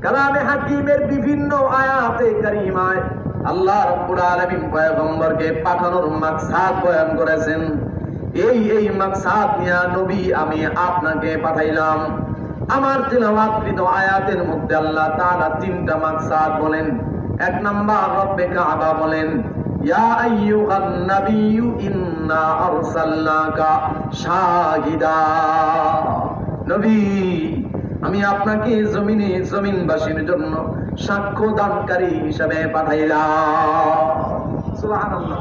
কালামে হাকিমের বিভিন্ন আয়াতে কারিমায় আল্লাহ রাব্বুল আলামিন পয়গম্বরকে পাঠানোর মাকসাদ বয়ান করেছেন। এই মাকসাদ নিয়ে নবী আমি আপনাকে পাঠাইলাম। আমার তিলাওয়াতকৃত আয়াতের মধ্যে আল্লাহ তাআলা তিনটা মাকসাদ বলেন। এক নাম্বার রব্বে কাবা বলেন, ইয়া আইয়ুহান নাবিয়্যু ইন্না আরসালনাকা শাহিদা। নবী, আমি আপনাকে জমিনবাসীর জন্য সাক্ষ্য দানকারী হিসেবে পাঠাইলাম। সুবহানাল্লাহ।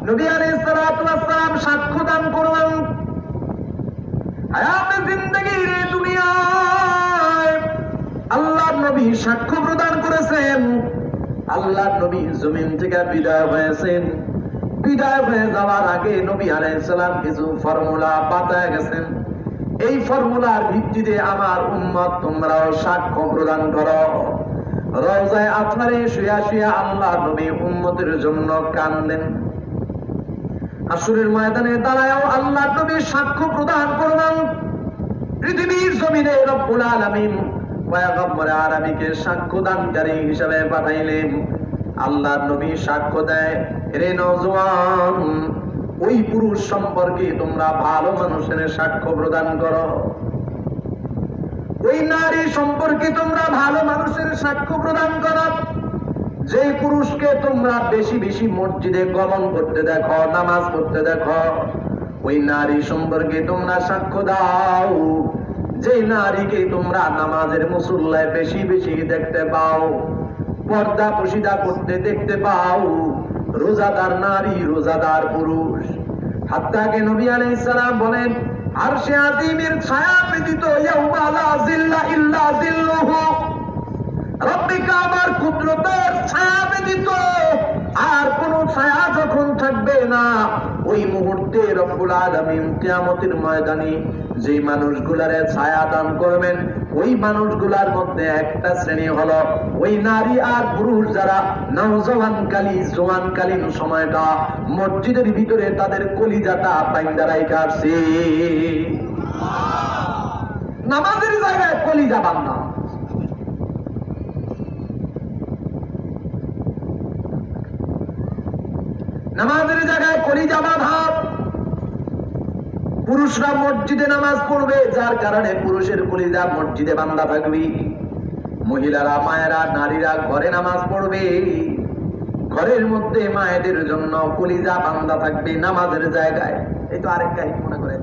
নবী আলাইহিস সালাতু ওয়াস সালাম সাক্ষ্য দান করলেন হায়াতে জিন্দেগীর এই দুনিয়ায়। আল্লাহর নবী সাক্ষ্য প্রদান করেছেন। আল্লাহর নবী জমিন থেকে বিদায় হয়েছেন। বিদায় হয়ে যাওয়ার আগে নবী আলাইহিস সালাম কিছু ফর্মুলা বাতায় গেছেন। এই ফর্মুলার ভিত্তিতে আমার উম্মত তোমরাও সাক্ষ্য প্রদান করো। রওজায়ে আতহারে শুয়া শুয়া আল্লাহর নবী উম্মতের জন্য কান্দেন। হাসরের ময়দানে দাঁড়ায়ও আল্লাহর নবী সাক্ষ্য প্রদান করবেন। পৃথিবীর জমিনে রব্বুল আলামিন পয়গম্বর আরবীকে সাক্ষ্যদানকারী হিসেবে পাঠাইলেন। আল্লাহর নবী সাক্ষ্য দেয়, রে নওজোয়ান, ওই পুরুষ সম্পর্কে তোমরা ভালো মানুষের সাক্ষ্য প্রদান করো। ওই নারী সম্পর্কে তোমরা ভালো মানুষের সাক্ষ্য প্রদান করো। যে পুরুষকে তোমরা বেশি বেশি মসজিদে গমন করতে দেখো, নামাজ পড়তে দেখো, ওই নারী সম্পর্কে তোমরা সাক্ষ্য দাও। যে নারীকে তোমরা নামাজের মুসল্লায় বেশি বেশি দেখতে পাও, পর্দা পশিদা করতে দেখতে পাও, রোজাদার নারী, রোজাদার পুরুষ। হাত্তাকে নবী আলাইহিস সালাম বলেন, আরশে আযীমের ছায়া ব্যতীত ইয়াউমা লা জিল্লা ইল্লা জিল্লুহু, রব্বে কাবার কুদরতের ছায়া ব্যতীত আর কোন ছায়া যখন থাকবে না, ওই মুহূর্তে রব্বুল আলামিন কিয়ামতের ময়দানে যে মানুষগুলারে ছায়া দান করবেন, ওই মানুষগুলার মধ্যে একটা শ্রেণী হলো ওই নারী আর পুরুষ যারা জওয়ানকালীন সময়টা মসজিদের ভিতরে তাদের কলিজাটা বাইন্দা রাইখা আসছে। নামাজের জায়গায় কলিজা বান্ধা। নামাজের জায়গায় কলিজা বাঁধা। পুরুষরা মসজিদে নামাজ পড়বে, যার কারণে পুরুষের কলিজা মসজিদে বান্ধা থাকবে। মহিলারা, মায়েরা, নারীরা ঘরে নামাজ পড়বে, ঘরের মধ্যে মায়েদের জন্য কলিজা বান্ধা থাকবে নামাজের জায়গায়। এই তো আরেকটা মনে করে,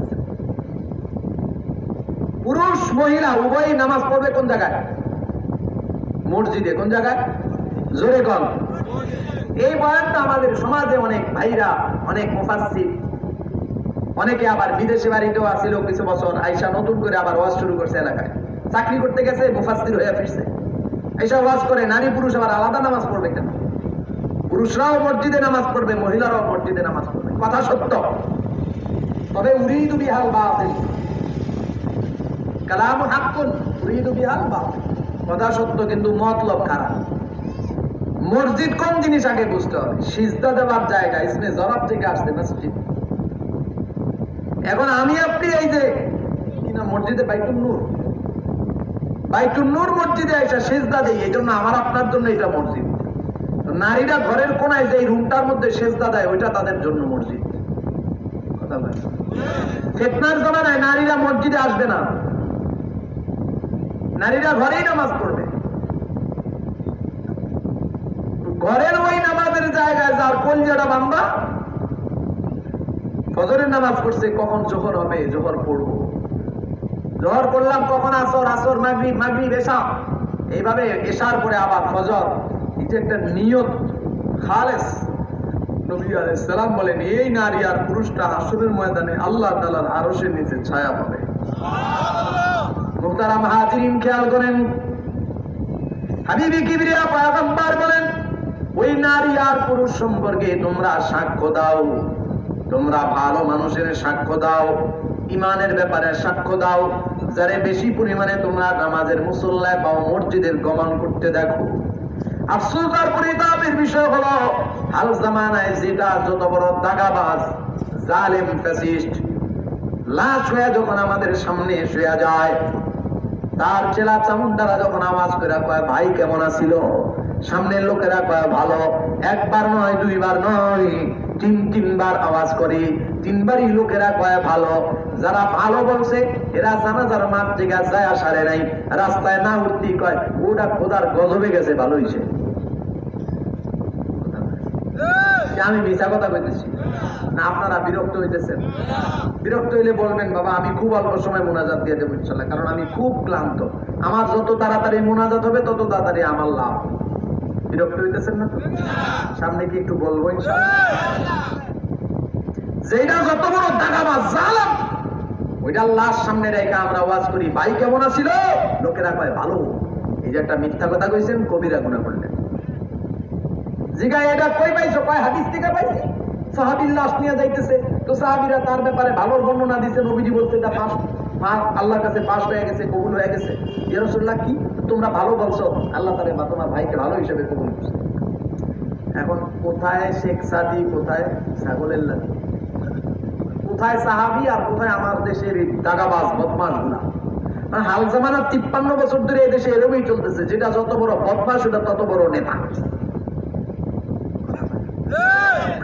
পুরুষ মহিলা উভয় নামাজ পড়বে কোন জায়গায়? মসজিদে। কোন জায়গায়? জোরে কল। এই বয়ানটা আমাদের সমাজে অনেক ভাইরা, অনেক মুফাসসির, অনেকে আবার বিদেশে বাড়িতেও আসিল কিছু বছর, আইসা নতুন করে আবার ওয়াজ শুরু করছে। এলাকায় চাকরি করতে গেছে, মুফাসসির হয়ে ফিরছে, আইসা ওয়াজ করে নারী পুরুষ আবার আলাদা নামাজ পড়বে কেন? পুরুষরাও মসজিদে নামাজ পড়বে, মহিলারাও মসজিদে নামাজ পড়বে। কথা সত্য, তবে উরিদু বিহাল বাতিল, কালামু হাক্কুন, উরিদু বিহাল বাতিল। কথা সত্য, কিন্তু মতলব খারাপ। মসজিদ কোন জিনিস আগে বুঝতে হবে। সিজদা দেওয়ার জায়গা ইসমে জরাব থেকে আসছে মসজিদ। এখন আমি আপনি এই যে কিনা মসজিদে বাইতুল নূর মসজিদে আইসা সিজদা দেই, এই জন্য আমার আপনার জন্য এটা মসজিদ। নারীরা ঘরের কোনায় যে রুমটার মধ্যে সিজদা দেয়, ওইটা তাদের জন্য মসজিদ। কথা বলেন। ফিতনার জামানায় নারীরা মসজিদে আসবে না, নারীরা ঘরেই নামাজ পড়বে। ঘরের ওই নামাজের জায়গায় যার কলিজাটা বান্ধা, ফজরের নামাজ পড়ছে, কখন জোহর হবে, জোহর পড়বো, জোহর পড়লাম কখন, আসর, আসর মাগরিব, মাগরিব এশা, এইভাবে এশার পরে আবার ফজর। এটা একটা নিয়ত খালেস। নবী আলাইহিস সালাম বলেন, এই নারী আর পুরুষটা হাসরের ময়দানে আল্লাহ তাআলার আরশের নিচে ছায়া পাবে। মুহতারাম হাজিরিন, খেয়াল করেন, হাবিবে কিবরিয়া পয়গম্বর বলেন, ওই নারী আর পুরুষ সম্পর্কে তোমরা সাক্ষ্য দাও, তোমরা ভালো মানুষের সাক্ষ্য দাও, ইমানের ব্যাপারে সাক্ষ্য দাও, যারে বেশি পরিমাণে তোমরা নামাজের মুসল্লায় বা মসজিদের গমন করতে দেখো। আফসোস আর পরিতাপের বিষয় হলো, হাল জামানায় যেটা যত বড় দাগাবাজ, জালেম, ফ্যাসিস্ট লাশ হয়ে যখন আমাদের সামনে শুয়ে যায়, তার চেলা চামুন্ডারা যখন আওয়াজ করে কয় ভাই কেমন আছিল, সামনের লোকেরা কয় ভালো। একবার নয়, দুইবার নয়, তিনবার আওয়াজ করে, তিনবারই লোকেরা কয় ভালো। যারা ভালো বলছে এরা জানাজার মাঠ থেকে যায় আসারে নাই, রাস্তায় না উঠতেই কয় ওটা খোদার গজবে গেছে, ভালো হয়েছে। আমি মিছা কথা বলতেছি না? আপনারা বিরক্ত হইতেছেন? বিরক্ত হইলে বলবেন বাবা আমি খুব অল্প সময় মোনাজাত দিয়ে দেবো ইনশাআল্লাহ, কারণ আমি খুব ক্লান্ত। আমার যত তাড়াতাড়ি মোনাজাত হবে তত তাড়াতাড়ি আমার লাভ। বিরক্ত হইতেছেন না তো? সামনে কি একটু বলবো ইনশাআল্লাহ? যেটা যত বড় দাগাবাজ জালেম, ওইটা লাশ সামনে রেখে আমরা ওয়াজ করি ভাই কেমন আছিল, লোকেরা কয় ভালো। এই যে একটা মিথ্যা কথা কইছেন, কবিরা গুনাহ করলেন। জিগায় এটা কই পাইছো? কয় হাদিস থেকে পাইছি। সাহাবীর লাশ নিয়ে যাইতেছে, তো সাহাবীরা তার ব্যাপারে ভালো বর্ণনা দিয়েছে। নবীজি বলতে এটা পাস, আল্লাহর কাছে পাস হয়ে গেছে, কবুল হয়ে গেছে। ইয়া রাসূলুল্লাহ কি তোমরা ভালো বলছো, আল্লাহ তাআলা বা তোমার ভাইকে ভালো হিসেবে কবুল করছে। এখন কোথায় শেখ সাদি, কোথায় ছাগলের লাঠি, কোথায় সাহাবী আর কোথায় আমার দেশের দাগাবাজ বদমাশ গুলা? হাল জামানা 53 বছর ধরে এই দেশে এরকমই চলতেছে, যেটা যত বড় বদমাশ ওটা তত বড় নেতা।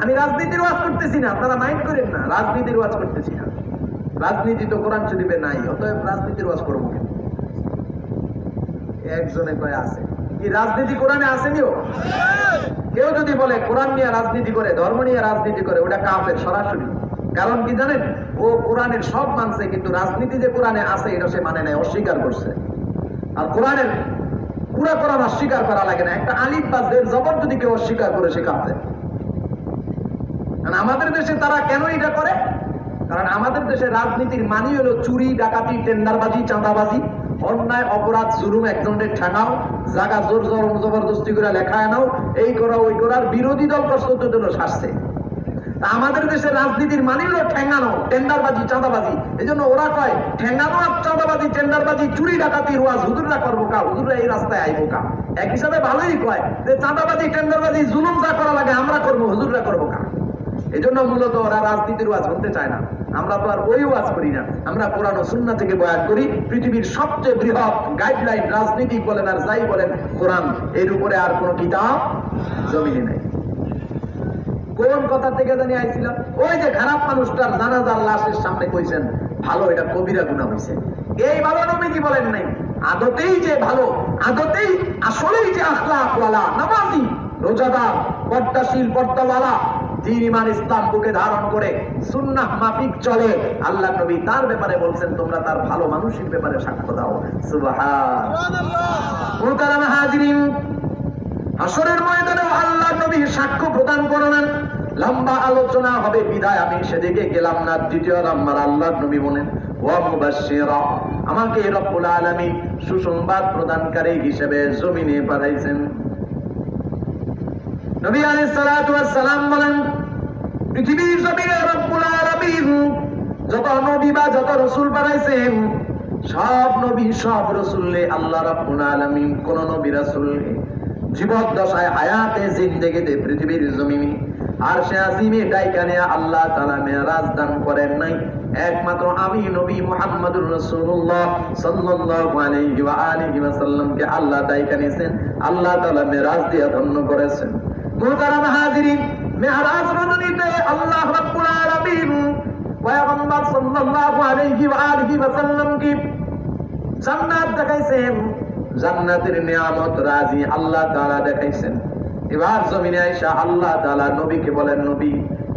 আমি রাজনীতির ওয়াজ করতেছি না, আপনারা মাইন্ড করেন না, রাজনীতির ওয়াজ করতেছি না। রাজনীতি তো কোরআন শরীফে নাই, অতএব রাজনীতির ওয়াজ করবো কেন? একজনে কয় আছে কি রাজনীতি কোরআনে আসেনিও? কেউ যদি বলে কোরআন নিয়ে রাজনীতি করে, ধর্ম নিয়ে রাজনীতি করে, ওটা কাফের সরাসরি। কারণ কি জানেন? ও কোরআনের সব মানছে, কিন্তু রাজনীতি যে কোরআনে আছে এটা সে মানে নাই, অস্বীকার করছে। আর কোরআনের পুরা কোরআন অস্বীকার করা লাগে না, একটা আলিফ বা জের জবর যদি কেউ অস্বীকার করে সে কাফের। আমাদের দেশে তারা কেন এটা করে? কারণ আমাদের দেশে রাজনীতির মানি হলো চুরি, ডাকাতি, টেন্ডারবাজি, চাঁদাবাজি, অন্যায়, অপরাধ, জুলুম, একজনের ঠেঙাও, জায়গা জোর জবরদস্তি করে লেখায় নাও, এই করা ওই করার, বিরোধী দল প্রস্তুত জন্য শাসছে। তা আমাদের দেশে রাজনীতির মানি হলো ঠেঙ্গানো, টেন্ডারবাজি, চাঁদাবাজি। এই জন্য ওরা কয় ঠেঙ্গানো আর চাঁদাবাজি, টেন্ডারবাজি, চুরি, ডাকাতি ওয়াজ হুজুররা করবো কা, হুজুররা এই রাস্তায় আইবো কা। এক হিসাবে ভালোই কয় যে চাঁদাবাজি, টেন্ডারবাজি, জুলুম যা করা লাগে আমরা করবো, হুজুররা করবো কা। এই জন্য মূলত ওরা রাজনীতির ওয়াজ করতে চায় না। আমরা তো আর ওই ওয়াজ করি না, আমরা কোরআন ও সুন্নাহ থেকে বয়ান করি। পৃথিবীর সবচেয়ে বৃহৎ গাইডলাইন, রাজনীতি বলেন আর যাই বলেন, কোরআন। এর উপরে আর কোন কিতাব জমিনে নাই। কোন কথা থেকে জানি আইছিলাম? ওই যে খারাপ মানুষটার জানাজার লাশের সামনে কইছেন ভালো, এটা কবিরা গুনাহ হইছে। এই ভালো নবীজি বলেন নাই। আদতেই যে ভালো, আদতেই আসলেই যে আখলাক ওয়ালা, নামাজি, রোজাদার, পর্দাশীল, পর্দাওয়ালা, দ্বীন ইমান ইসলাম বুকে ধারণ করে সুন্নাহ মাফিক চলে, আল্লাহ নবী তার ব্যাপারে বলছেন তোমরা তার ভালো মানুষের ব্যাপারে সাক্ষ্য দাও। সুবহানাল্লাহ। মুহতারাম হাজিরিন, হাসরের ময়দানে আল্লাহ নবী সাক্ষ্য প্রদান করলেন। লম্বা আলোচনা হবে বিদায় আমি সেদিকে গেলাম না। দ্বিতীয় নাম্বার আল্লাহ নবী বলেন ওয়া মুবাশশিরা, আমাকে রব্বুল আলামিন সুসংবাদ প্রদানকারী হিসেবে জমিনে পাঠাইছেন। নবী আলাইহিস সালাতু ওয়াস সালাম বলেন পৃথিবীর জমিনে রব্বুল আলামিন যত নবী বা যত রাসূল পাঠাইছেন, সব নবী সব রাসূলকে আল্লাহ রাব্বুল আলামিন কোন নবী রাসূলকে জীবদ্দশায় হায়াতে জিন্দেগিতে পৃথিবীর জমিনে আরশে আজিমে ডাইকানে আল্লাহ তাআলা মেরাজ দান করেন নাই। একমাত্র আমি নবী মুহাম্মদুর রাসূলুল্লাহ সাল্লাল্লাহু আলাইহি ওয়া আলিহি ওয়াসাল্লামকে আল্লাহ ডাইকানেছেন, আল্লাহ তাআলা মেরাজ দিয়ে ধন্য করেছেন। মুহতারাম হাজিরিন, মেরাজ রজনীতে আল্লাহ রাব্বুল আলামিন পয়গম্বর সাল্লাল্লাহু আলাইহি ওয়া আলিহি ওয়াসাল্লামকে জান্নাত দেখাইছেন, জান্নাতের নিয়ামত রাজি আল্লাহ তাআলা দেখাইছেন। এবার জমিনে আয়েশা আল্লাহ তাআলা নবীকে বলেন নবী,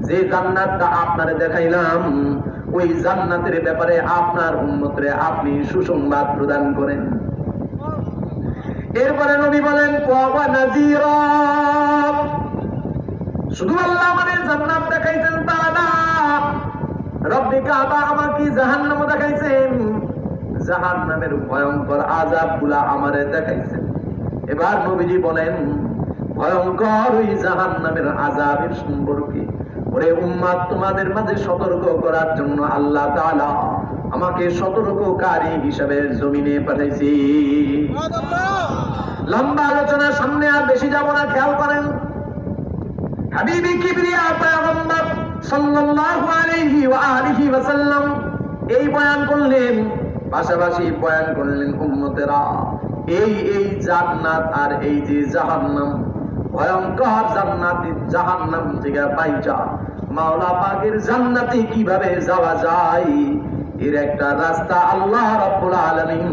যে জান্নাতটা আপনারে দেখাইলাম ওই জান্নাতের ব্যাপারে আপনার উম্মতরে আপনি সুসংবাদ প্রদান করেন। এরপরে নবী বলেন ওয়া নাযীরা, শুধু আল্লাহ মানে জান্নাত দেখাইছেন তা না, রব্বে কাবা আমাকে জাহান্নাম দেখাইছেন, জাহান্নামের ভয়ঙ্কর আযাবগুলা আমারে দেখাইছেন। এবার নবীজি বলেন ভয়ঙ্কর ওই জাহান্নামের আযাবের সম্পর্কে ওরে উম্মত তোমাদের মাঝে সতর্ক করার জন্য আল্লাহ তাআলা আমাকে সতর্ককারী হিসেবে জমিনে পাঠাইছি। লম্বা আলোচনা সামনে আর বেশি যাব না, খেয়াল করেন। হাবিবি কিবরিয়া পয়গম্বর সাল্লাল্লাহু আলাইহি ওয়া আলিহি ওয়াসাল্লাম এই বয়ান করলেন পাশাপাশি বয়ান করলেন উম্মতেরা এই জান্নাত আর এই যে জাহান্নাম, ভয়ঙ্কর জান্নাতি জাহান্নাম থেকে বাইচা মাওলা পাকের জান্নাতে কিভাবে যাওয়া যায় এর একটা রাস্তা আল্লাহ রাব্বুল আলামিন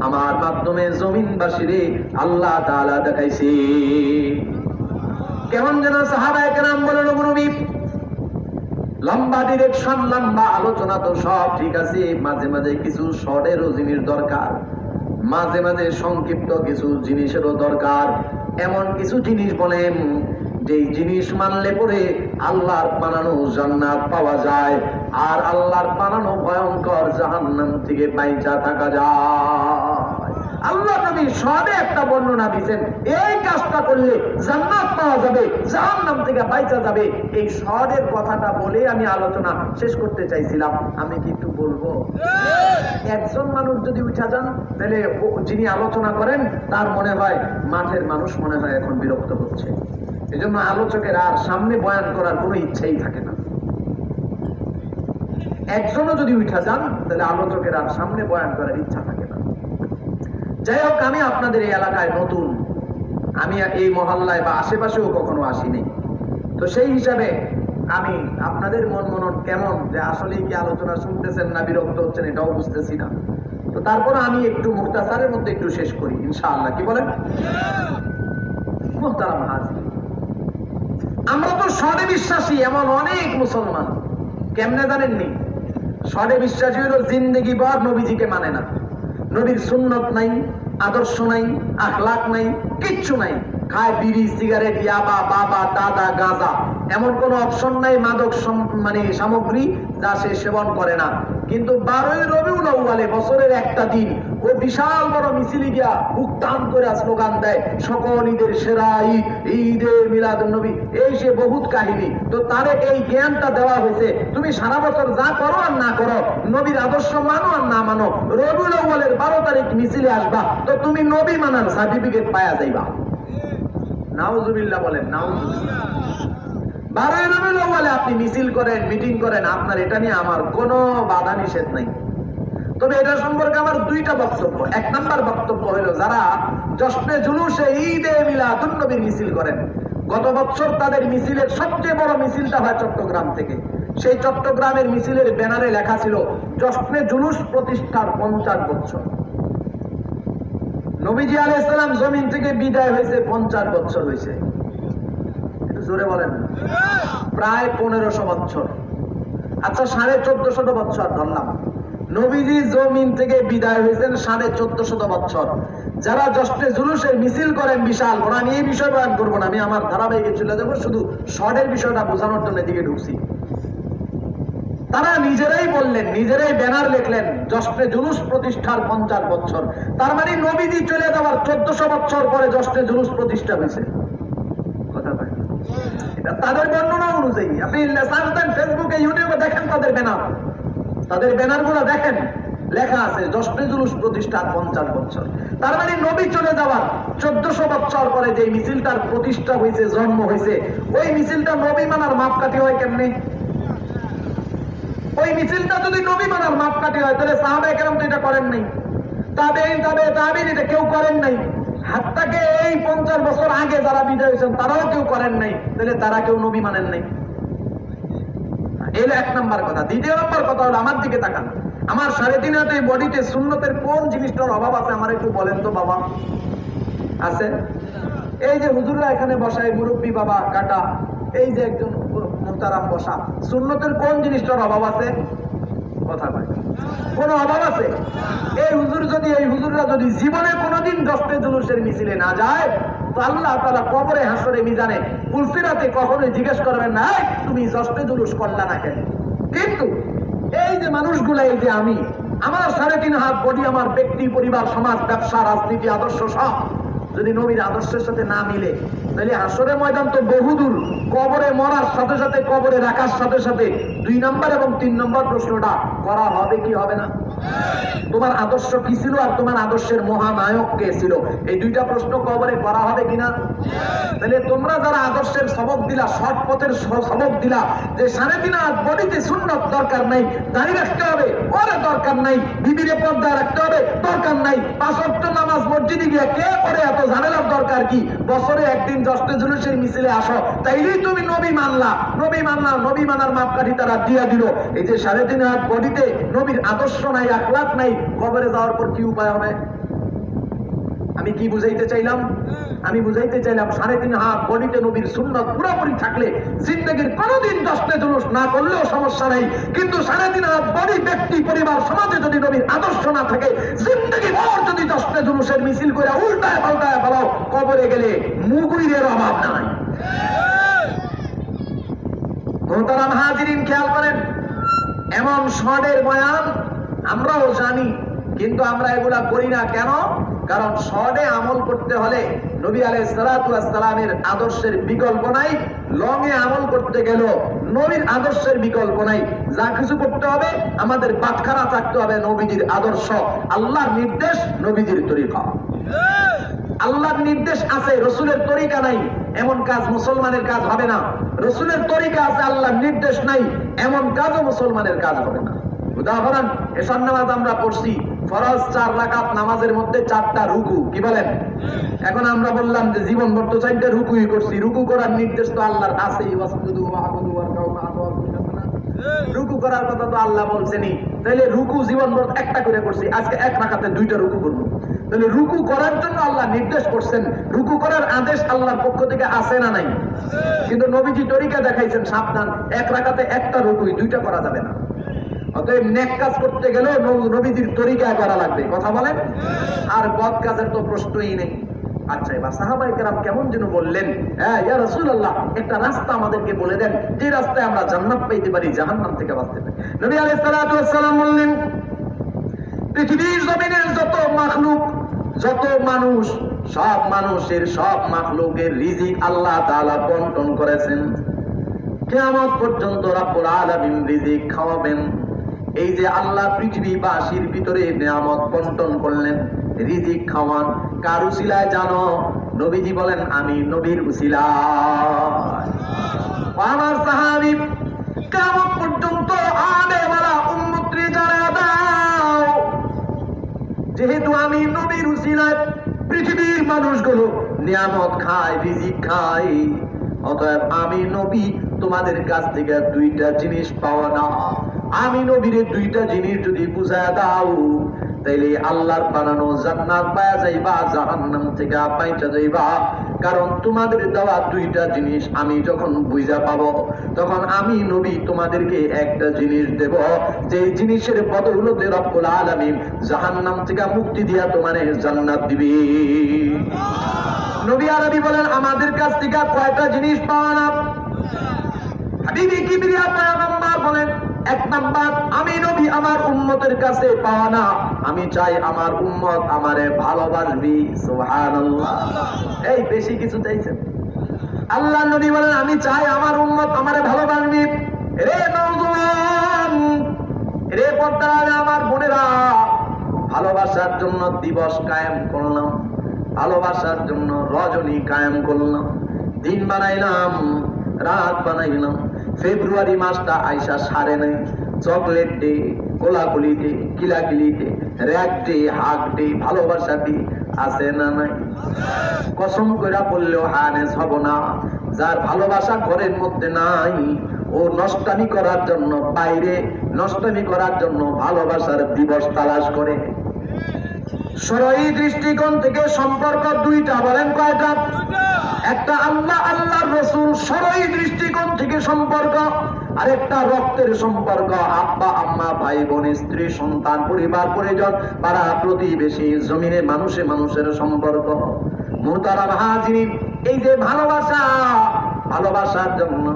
আমার মাধ্যমে জমিনবাসীরে আল্লাহ তাআলা দেখাইছে। কেমন যেন সাহাবায়ে কেরাম বলেন, নবী লম্বা ডিরেকশন, লম্বা আলোচনা তো সব ঠিক আছে, মাঝে মাঝে কিছু শর্টেরও জিনিস দরকার, মাঝে মাঝে সংক্ষিপ্ত কিছু জিনিসেরও দরকার। এমন কিছু জিনিস বলেন যে জিনিস মানলে পরে আল্লাহর বানানো জান্নাত পাওয়া যায় আর আল্লাহর বানানো ভয়ঙ্কর জাহান্নাম থেকে বাইচা থাকা যায়। আল্লাহ নবী শর্টে একটা বর্ণনা দিয়েছেন, এই কাজটা করলে জান্নাত পাওয়া যাবে, জাহান্নাম থেকে বাইচা যাবে। এই শর্টের কথাটা বলে আমি আলোচনা শেষ করতে চাইছিলাম। আমি কি একটু বলবো? একজন মানুষ যদি উঠা যান তাহলে যিনি আলোচনা করেন তার মনে হয় মাঠের মানুষ মনে হয় এখন বিরক্ত হচ্ছে, এজন্য আলোচকের আর সামনে বয়ান করার কোনো ইচ্ছাই থাকে না। একজনও যদি উঠা যান তাহলে আলোচকের আর সামনে বয়ান করার ইচ্ছা থাকে না। যাই হোক, আমি আপনাদের এই এলাকায় নতুন, আমি এই মহল্লায় বা আশেপাশেও কখনো আসিনি, তো সেই হিসাবে আমি আপনাদের মনন কেমন, যে আসলে কি আলোচনা শুনতেছেন না বিরক্ত হচ্ছেন এটাও বুঝতেছি না। তো তারপর আমি একটু মুখতাসারের মধ্যে একটু শেষ করি ইনশাআল্লাহ, কি বলেন? মুহতারাম হাজির, আমরা তো শর্টে বিশ্বাসী এমন অনেক মুসলমান, কেমনে জানেননি? শর্টে বিশ্বাসী হলো জিন্দেগি ভর নবীজিকে মানে না, নবীর সুন্নত নাই, আদর্শ নাই, আখলাক নাই, কিচ্ছু নাই, খায় বিড়ি, সিগারেট, ইয়াবা, বাবা, দাদা, গাঁজা, এমন কোন অপশন নাই মাদক মানে সামগ্রী যা সে সেবন করে না। কিন্তু 12ই রবিউল আউয়ালে বছরের একটা দিন ও বিশাল বড় মিছিলে গিয়া উত্তান করে স্লোগান দেয়, সকল ঈদের সেরা ঈদ, ঈদে মিলাদুন নবী, এই সে বহুত কাহিনী। তো তারে এই জ্ঞানটা দেওয়া হয়েছে, তুমি সারা বছর যা করো আর না করো, নবীর আদর্শ মানো আর না মানো, রবিউল আউয়ালের 12 তারিখ মিছিলে আসবা তো তুমি নবী মানার সার্টিফিকেট পায়া যাইবা। নাউজুবিল্লাহ বলেন, নাউজুবিল্লাহ। 12ই রবিউল আউয়ালে আপনি মিছিল করেন, মিটিং করেন, আপনার এটা নিয়ে আমার কোনো বাধা নিষেধ নাই। তবে এটা সম্পর্কে আমার দুইটা বক্তব্য। এক নাম্বার বক্তব্য হলো, যারা জশ্নে জুলুসে ঈদে মিলাদুন নবীর মিছিল করেন, গত বছর তাদের মিছিলের সবচেয়ে বড় মিছিলটা হয় চট্টগ্রাম থেকে। সেই চট্টগ্রামের মিছিলের ব্যানারে লেখা ছিল জশ্নে জুলুস প্রতিষ্ঠার 50 বছর। নবীজি আলাইহিস সালাম জমিন থেকে বিদায় হয়েছে 50 বছর হয়েছে, একটু জোরে বলেন। প্রায় 1500 বছর। আচ্ছা, 1450 বছর ধরলাম, নবীজি জমিন থেকে বিদায় হয়েছেন 1450 বছর। যারা জশ্নে জুলুসের মিছিল করেন বিশাল, আমি এই বিষয় বয়ান করবো না, আমি আমার ধারাবাহিকে চলে যাবো, শুধু শর্টের বিষয়টা বোঝানোর জন্য এদিকে ঢুকছি। তারা নিজেরাই বললেন, নিজেরাই ব্যানার লিখলেন জশ্নে জুলুস প্রতিষ্ঠার 50 বছর। তার মানে নবীজি চলে যাওয়ার 1400 বছর পরে জশ্নে জুলুস প্রতিষ্ঠা হয়েছে। কথা বলেন, এটা তাদের বর্ণনা অনুযায়ী। আপনি সার্চ দেন ফেসবুকে, ইউটিউবে, দেখেন তাদের ব্যানার, তাদের ব্যানার গুলো দেখেন, লেখা আছে জশ্নে জুলুস প্রতিষ্ঠার 50 বছর। তার মানে নবী চলে যাওয়ার 1400 বছর পরে যে মিছিলটার প্রতিষ্ঠা হয়েছে, জন্ম হয়েছে, ওই মিছিলটা নবী মানার মাপকাঠি হয় কেমনে? ওই মিছিলটা যদি নবী মানার মাপকাঠি হয় তাহলে সাহাবায়ে কেরাম তো এটা করেন নাই, তাবেঈন এটা কেউ করেন নাই, হাত্তাকে এই 50 বছর আগে যারা বিদায় হয়েছেন তারাও কেউ করেন নাই, তাহলে তারা কেউ নবী মানেন নাই। এই এক নাম্বার কথা। দ্বিতীয় নাম্বার কথা হলো, আমার দিকে তাকান, আমার 3.5 হাতে বডিতে সুন্নতের কোন জিনিসটার অভাব আছে আমার একটু বলেন তো বাবা। আছে? এই যে হুজুররা এখানে বসায়, মুরব্বী বাবা কাটা, এই যে একজন মুহতারাম বসা, সুন্নতের কোন জিনিসটার অভাব আছে? কথা কয়, কোন অভাব আছে? এই হুজুররা যদি জীবনে কোনোদিন জশ্নে জুলুসের মিছিলে না যায় তো আল্লাহ তাআলা কবরে, হাসরে, মিজানে, পুলসিরাতে কখনোই জিজ্ঞেস করবেন না তুমি জশ্নে জুলুস করলা না কেন। কিন্তু এই যে মানুষগুলা, এই যে আমি, আমার 3.5 হাত বডি, আমার ব্যক্তি, পরিবার, সমাজ, ব্যবসা, রাজনীতি, আদর্শ সব যদি নবীর আদর্শের সাথে না মিলে তাহলে হাসরের ময়দান তো বহুদূর। কবরে মরার সাথে সাথে, কবরে রাখার সাথে সাথে 2 নম্বর এবং 3 নম্বর প্রশ্নটা করা হবে কি হবে না? তোমার আদর্শ কি ছিল আর তোমার আদর্শের মহানায়ক কে ছিল, এই 2টা প্রশ্ন কবরে করা হবে কিনা? তাহলে তোমরা যারা আদর্শের সবক দিলা, শর্ট পথের সবক দিলা, যে 3.5 হাত বডিতে সুন্নত দরকার নাই, দাঁড়িয়ে রাখতে হবে, পরে দরকার নাই, বিবিরে পর্দা রাখতে হবে দরকার নাই, 5 ওয়াক্ত নামাজ মসজিদে গিয়ে কে করে এত ঝামেলার দরকার কি? বছরে একদিন জশ্নে জুলুসের মিছিলে আসো, তাইলেই তুমি নবী মানলা। নবী মানার মাপকাঠি তারা দিয়া দিল। এই যে 3.5 হাত বডিতে নবীর আদর্শ নাই, আখলাক নাই, কবরে যাওয়ার পর কি উপায় হবে? আমি কি বুঝাইতে চাইলাম? আমি বুঝাইতে চাইলাম 3.5 হাত বডিতে নবীর সুন্নাত পুরোপুরি থাকলে জিন্দেগীর কোনোদিন জশ্নে জুলুস না করলেও সমস্যা নাই, কিন্তু 3.5 হাত বডি ব্যক্তি পরিবার সমাজে যদি নবীর আদর্শ না থাকে, জিন্দেগি ভর যদি জশ্নে জুলুসের মিছিল করে উল্টায় পাল্টায় ফেলাও, কবরে গেলে মুগুইরের অভাব নাই। মোহতারাম হাজিরিন, খেয়াল করেন, এমন শর্টের বয়ান আমরাও জানি, কিন্তু আমরা এগুলা করি না কেন? কারণ শর্টে আমল করতে হলে নবী আলাইহিস সালাতু ওয়াস সালামের আদর্শের বিকল্প নাই, লং এ আমল করতে গেল নবীর আদর্শের বিকল্প নাই। যা কিছু করতে হবে আমাদের বাটখারা থাকতে হবে নবীজির আদর্শ, আল্লাহর নির্দেশ, নবীজির তরিকা। আল্লাহর নির্দেশ আছে, রসুলের তরিকা নাই, এমন কাজ মুসলমানের কাজ হবে না। রসুলের তরিকা আছে, আল্লাহর নির্দেশ নাই, এমন কাজও মুসলমানের কাজ হবে না। উদাহরণ, এশার নামাজ আমরা পড়ছি, ফরজ 4 রাকাত নামাজের মধ্যে 4টা রুকু, কি বলেন? এখন আমরা বললাম যে জীবন ভর তো 4টা রুকুই করছি, রুকু করার নির্দেশ তো আল্লাহর আছেই, ওয়াসজুদু ওয়াবুদু ওয়ারকাউ মা রুকু করার কথা তো আল্লাহ বলছেনই, তাহলে রুকু জীবন ভর একটা করে করছি, আজকে 1 রাকাতে 2টা রুকু করব। তাহলে রুকু করার জন্য আল্লাহ নির্দেশ করছেন, রুকু করার আদেশ আল্লাহর পক্ষ থেকে আছে না নাই? কিন্তু নবীজি তরিকা দেখাইছেন, সাবধান, 1 রাকাতে 1টা রুকুই, 2টা করা যাবে না। অতএব নেক কাজ করতে গেলে নবীজির তরিকা করা লাগবে, কথা বলেন। আর বদ কাজের তো প্রশ্নই নেই। আচ্ছা, এবার সাহাবায়ে কেরাম কেমন যেন বললেন, হ্যাঁ ইয়া রাসূলুল্লাহ, একটা রাস্তা আমাদেরকে বলে দেন, যে রাস্তায় আমরা জান্নাত পাইতে পারি, জাহান্নাম থেকে বাঁচতে পারি। নবী আলাইহিস সালাতু ওয়াস সালাম বললেন, পৃথিবীর জমিনের যত মাখলুক, যত মানুষ, সব মানুষের, সব মাখলুকের রিজিক আল্লাহ তাআলা বন্টন করেছেন। কিয়ামত পর্যন্ত রব্বুল আলামিন রিজিক খাওয়াবেন। এই যে আল্লাহ পৃথিবীবাসীর ভিতরে নিয়ামত বন্টন করলেন, রিজিক খাওয়ান, কার উসিলায় জানো? নবীজি বলেন, আমি নবীর উসিলায়। আমার সাহাবী, কিয়ামত পর্যন্ত আনেওয়ালা উম্মতরে জানা দাও, যেহেতু আমি নবীর উসিলায় পৃথিবীর মানুষগুলো নিয়ামত খায়, রিজিক খায়, অতএব আমি নবী তোমাদের কাছ থেকে 2টা জিনিস পাওয়া না। আমি নবীরে 2টা জিনিস যদি বুঝায় দাও, তাইলে আল্লাহর বানানো জান্নাত পাওয়া যাইবা, জাহান্নাম থেকে পাইতে যাইবা। কারণ তোমাদের দেওয়া 2টা জিনিস আমি যখন বুঝা পাবো, তখন আমি নবী তোমাদেরকে একটা জিনিস দেব, যে জিনিসের বদৌলতে রব্বুল আলামিন জাহান্নাম থেকে মুক্তি দিয়া তোমারে জান্নাত দিবে। নবী আরবি বলেন, আমাদের কাছ থেকে কয়টা জিনিস পাওয়া না? হাবিবি কিবরিয়া পয়গম্বর বলেন, 1 নাম্বার, আমি নবী আমার উম্মতের কাছে পাওয়া না, আমি চাই আমার উম্মত আমারে ভালোবাসবি। সুবহানাল্লাহ, এই বেশি কিছু চাইছেন? আল্লাহ নবী বলেন, আমি চাই আমার উম্মত আমারে ভালোবাসবি। রে নওজোয়ান, রে পর্দার আমার বোনেরা, ভালোবাসার জন্য দিবস কায়েম করলাম, ভালোবাসার জন্য রজনী কায়েম করলাম, দিন বানাইলাম, রাত বানাইলাম। ফেব্রুয়ারি মাসটা আইসা সারে নাই, চকলেট ডে, কোলাকুলি ডে, কিলাকিলি ডে, র্যাক ডে, হাগ ডে, ভালোবাসা ডে আছে না নাই? কসম কইরা বললেও হানেস হব না। যার ভালোবাসা ঘরের মধ্যে নাই, ও নষ্টামি করার জন্য বাইরে, নষ্টামি করার জন্য ভালোবাসার দিবস তালাশ করে। শরঈ দৃষ্টিকোণ থেকে সম্পর্ক 2টা, বলেন কয়টা? একটা আল্লাহ, আল্লাহর রাসূল, শরঈ দৃষ্টিকোণ থেকে সম্পর্ক। আরেকটা রক্তের সম্পর্ক, আব্বা আম্মা, ভাই বোন, স্ত্রী সন্তান, পরিবার পরিজন, পাড়া প্রতিবেশী, জমিনে মানুষে মানুষের সম্পর্ক। মুহতারাম হাজিরিন, এই যে ভালোবাসা, ভালোবাসার জন্য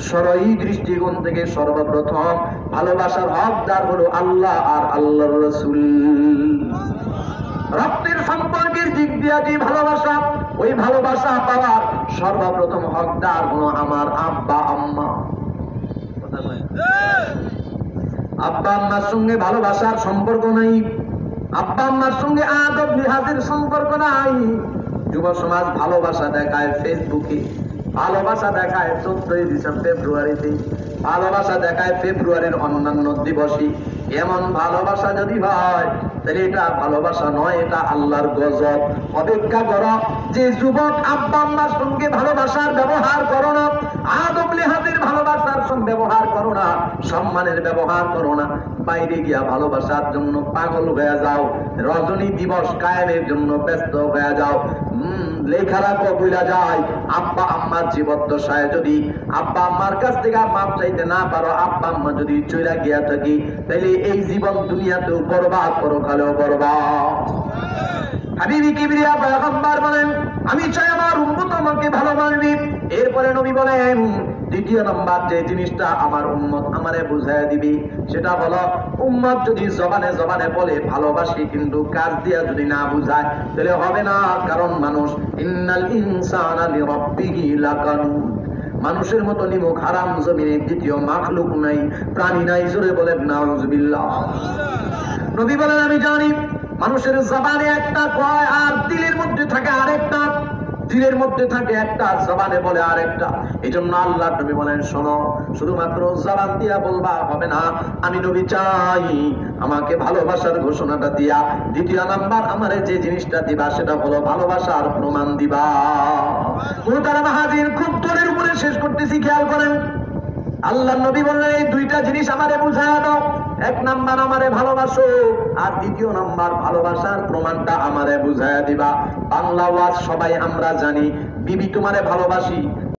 শরঈ দৃষ্টিকোণ থেকে সর্বপ্রথম ভালোবাসার হকদার হলো আল্লাহ আর আল্লাহর রাসূল। রক্তের সম্পর্কের দিক দিয়ে যে ভালোবাসা, ওই ভালোবাসা পাওয়ার সর্বপ্রথম হকদার হলো আমার আব্বা আম্মা। আব্বা আম্মার সঙ্গে ভালোবাসার সম্পর্ক নাই, আব্বা আম্মার সঙ্গে আদব লিহাজের সম্পর্ক নাই। যুব সমাজ ভালোবাসা দেখায় ফেসবুকে, ভালোবাসা দেখায় 14 ফেব্রুয়ারিতে, ভালোবাসা দেখায় ফেব্রুয়ারির অন্যান্য দিবসই, এমন ভালোবাসা যদি হয় তাহলে এটা ভালোবাসা নয়, এটা আল্লাহর গজব। অপেক্ষা করো, যে যুবক আব্বা আম্মার সঙ্গে ভালোবাসার ব্যবহার করো না, আদব লেহাজের ভালোবাসার সঙ্গে ব্যবহার করো না, সম্মানের ব্যবহার করো না, বাইরে গিয়া ভালোবাসার জন্য পাগল হয়ে যাও, রজনী দিবস কায়েমের জন্য ব্যস্ত হয়ে যাও, লেখারা কবুলা যায়। আব্বা আম্মার জীবদ্দশায় যদি আব্বা আম্মার কাছ থেকে মাপ চাইতে না পারো, আব্বা আম্মা যদি চইলা গিয়া থাকি, তাহলে এই জীবন দুনিয়াতেও বরবাদ, পরকালেও বরবাদ। হাবিবি কিবরিয়া পয়গম্বর বলেন, আমি চাই আমার উম্মত আমাকে ভালোবাসবে। এরপরে নবী বলেন, দ্বিতীয় নাম্বার যে জিনিসটা আমার উম্মত আমারে বুঝায় দিবি, সেটা হলো উম্মত যদি জবানে জবানে বলে ভালোবাসি, কিন্তু কাজ দিয়া যদি না বুঝায় তাহলে হবে না। কারণ মানুষ, ইন্নাল ইনসানা লিরাব্বিহি লাকানুন, মানুষের মতো নিমুখ হারাম জমিনে দ্বিতীয় মাখলুক নাই, প্রাণী নাই। জোরে বলেন নাউজুবিল্লাহ। নবী বলেন, আমি জানি মানুষের জবানে একটা কয় আর দিলের মধ্যে থাকে আরেকটা, দিলের মধ্যে থাকে একটা, জবানে বলে আরেকটা। এই জন্য আল্লাহ নবী বলেন, শোনো, শুধুমাত্র জবান দিয়া বলবা হবে না, আমি নবী চাই আমাকে ভালোবাসার ঘোষণাটা দিয়া দ্বিতীয় নাম্বার আমারে যে জিনিসটা দিবা সেটা হলো ভালোবাসার প্রমাণ দিবা। মুহতারাম হাজির, খুব দূরের উপরে শেষ করতেছি, খেয়াল করেন। আল্লাহ নবী বললেন, এই দুইটা জিনিস আমারে বুঝায় দাও। এক নাম্বার আমারে ভালোবাসো, আর দ্বিতীয় নাম্বার ভালোবাসার প্রমাণটা আমারে বুঝায় দিবা। বাংলা ওয়াজ সবাই আমরা জানি, বিবি তোমারে ভালোবাসি,